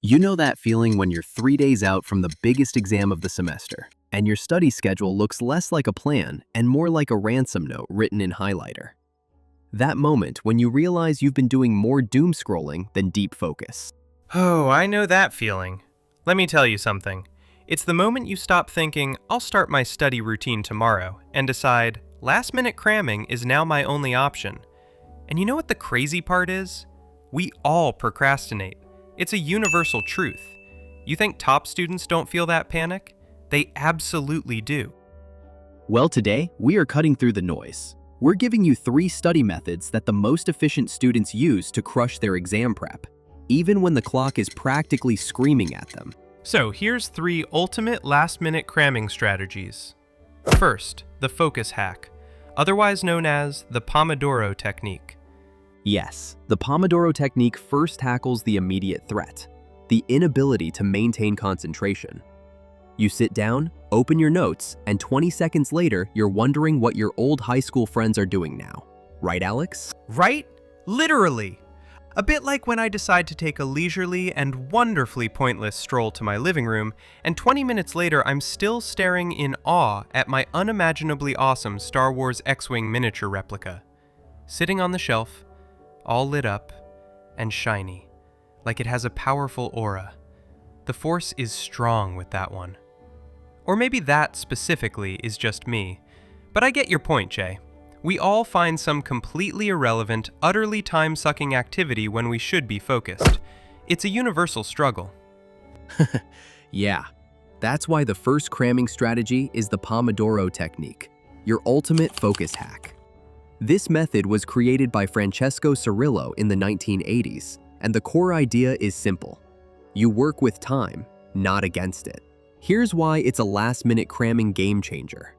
You know that feeling when you're 3 days out from the biggest exam of the semester, and your study schedule looks less like a plan and more like a ransom note written in highlighter. That moment when you realize you've been doing more doom scrolling than deep focus. Oh, I know that feeling. Let me tell you something. It's the moment you stop thinking, I'll start my study routine tomorrow, and decide, last minute cramming is now my only option. And you know what the crazy part is? We all procrastinate. It's a universal truth. You think top students don't feel that panic? They absolutely do. Well, today, we are cutting through the noise. We're giving you 3 study methods that the most efficient students use to crush their exam prep, even when the clock is practically screaming at them. So here's 3 ultimate last-minute cramming strategies. First, the focus hack, otherwise known as the Pomodoro Technique. Yes, the Pomodoro Technique first tackles the immediate threat, the inability to maintain concentration. You sit down, open your notes, and 20 seconds later, you're wondering what your old high school friends are doing now. Right, Alex? Right? Literally. A bit like when I decide to take a leisurely and wonderfully pointless stroll to my living room, and 20 minutes later I'm still staring in awe at my unimaginably awesome Star Wars X-Wing miniature replica, sitting on the shelf, all lit up and shiny, like it has a powerful aura. The Force is strong with that one. Or maybe that specifically is just me, but I get your point, Jay. We all find some completely irrelevant, utterly time-sucking activity when we should be focused. It's a universal struggle. Yeah, that's why the first cramming strategy is the Pomodoro Technique, your ultimate focus hack. This method was created by Francesco Cirillo in the 1980s, and the core idea is simple. You work with time, not against it. Here's why it's a last-minute cramming game changer.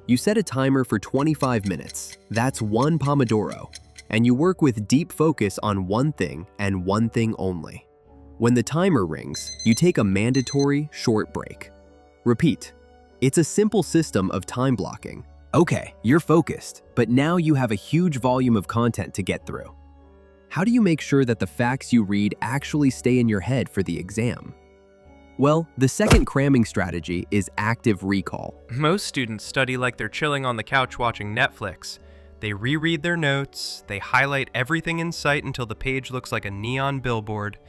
You set a timer for 25 minutes, that's 1 Pomodoro, and you work with deep focus on one thing and one thing only. When the timer rings, you take a mandatory short break. Repeat. It's a simple system of time blocking. Okay, you're focused, but now you have a huge volume of content to get through. How do you make sure that the facts you read actually stay in your head for the exam? Well, the second cramming strategy is active recall. Most students study like they're chilling on the couch watching Netflix. They reread their notes, they highlight everything in sight until the page looks like a neon billboard.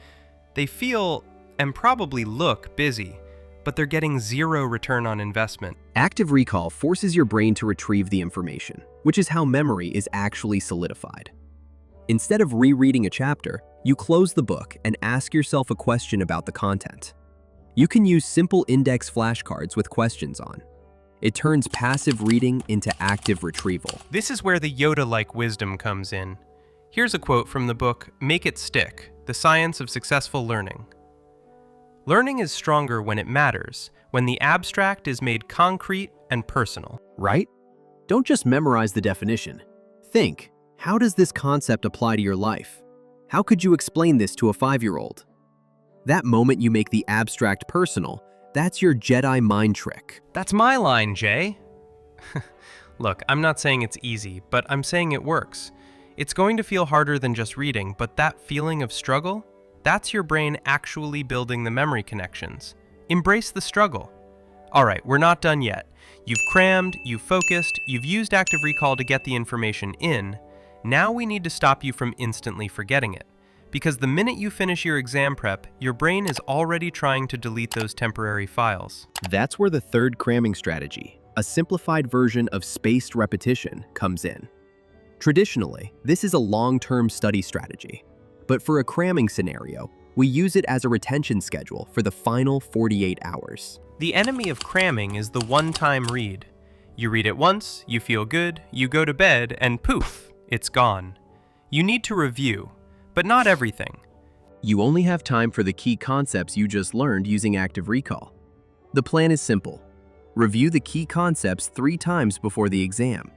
They feel, and probably look, busy, but they're getting zero return on investment. Active recall forces your brain to retrieve the information, which is how memory is actually solidified. Instead of rereading a chapter, you close the book and ask yourself a question about the content. You can use simple index flashcards with questions on. It turns passive reading into active retrieval. This is where the Yoda-like wisdom comes in. Here's a quote from the book Make It Stick: The Science of Successful Learning. Learning is stronger when it matters, when the abstract is made concrete and personal. Right? Don't just memorize the definition. Think, how does this concept apply to your life? How could you explain this to a 5-year-old? That moment you make the abstract personal, that's your Jedi mind trick. That's my line, Jay. Look, I'm not saying it's easy, but I'm saying it works. It's going to feel harder than just reading, but that feeling of struggle, that's your brain actually building the memory connections. Embrace the struggle. All right, we're not done yet. You've crammed, you've focused, you've used active recall to get the information in. Now we need to stop you from instantly forgetting it. Because the minute you finish your exam prep, your brain is already trying to delete those temporary files. That's where the third cramming strategy, a simplified version of spaced repetition, comes in. Traditionally, this is a long-term study strategy. But for a cramming scenario, we use it as a retention schedule for the final 48 hours. The enemy of cramming is the one-time read. You read it once, you feel good, you go to bed, and poof, it's gone. You need to review, but not everything. You only have time for the key concepts you just learned using active recall. The plan is simple. Review the key concepts 3 times before the exam.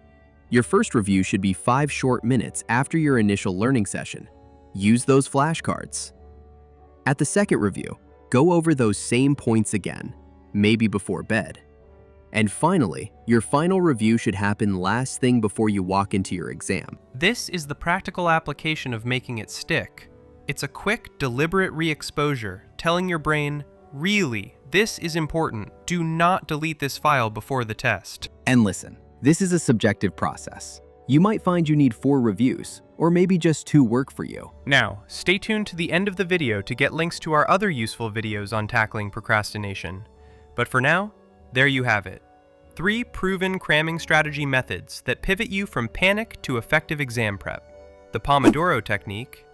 Your first review should be 5 short minutes after your initial learning session. Use those flashcards. At the second review, go over those same points again, maybe before bed. And finally, your final review should happen last thing before you walk into your exam. This is the practical application of making it stick. It's a quick, deliberate re-exposure, telling your brain, really, this is important. Do not delete this file before the test. And listen, this is a subjective process. You might find you need 4 reviews, or maybe just 2 work for you. Now, stay tuned to the end of the video to get links to our other useful videos on tackling procrastination. But for now, there you have it. 3 proven cramming strategy methods that pivot you from panic to effective exam prep. The Pomodoro Technique,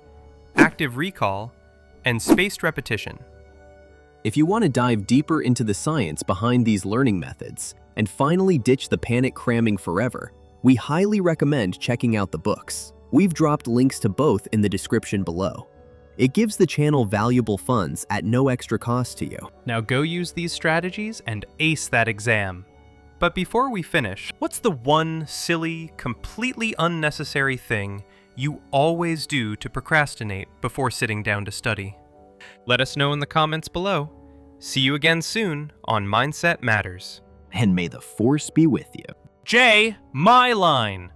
active recall, and spaced repetition. If you want to dive deeper into the science behind these learning methods and finally ditch the panic cramming forever, we highly recommend checking out the books. We've dropped links to both in the description below. It gives the channel valuable funds at no extra cost to you. Now go use these strategies and ace that exam. But before we finish, what's the one silly, completely unnecessary thing you always do to procrastinate before sitting down to study? Let us know in the comments below. See you again soon on Mindset Matters. And may the force be with you. Jay, my line.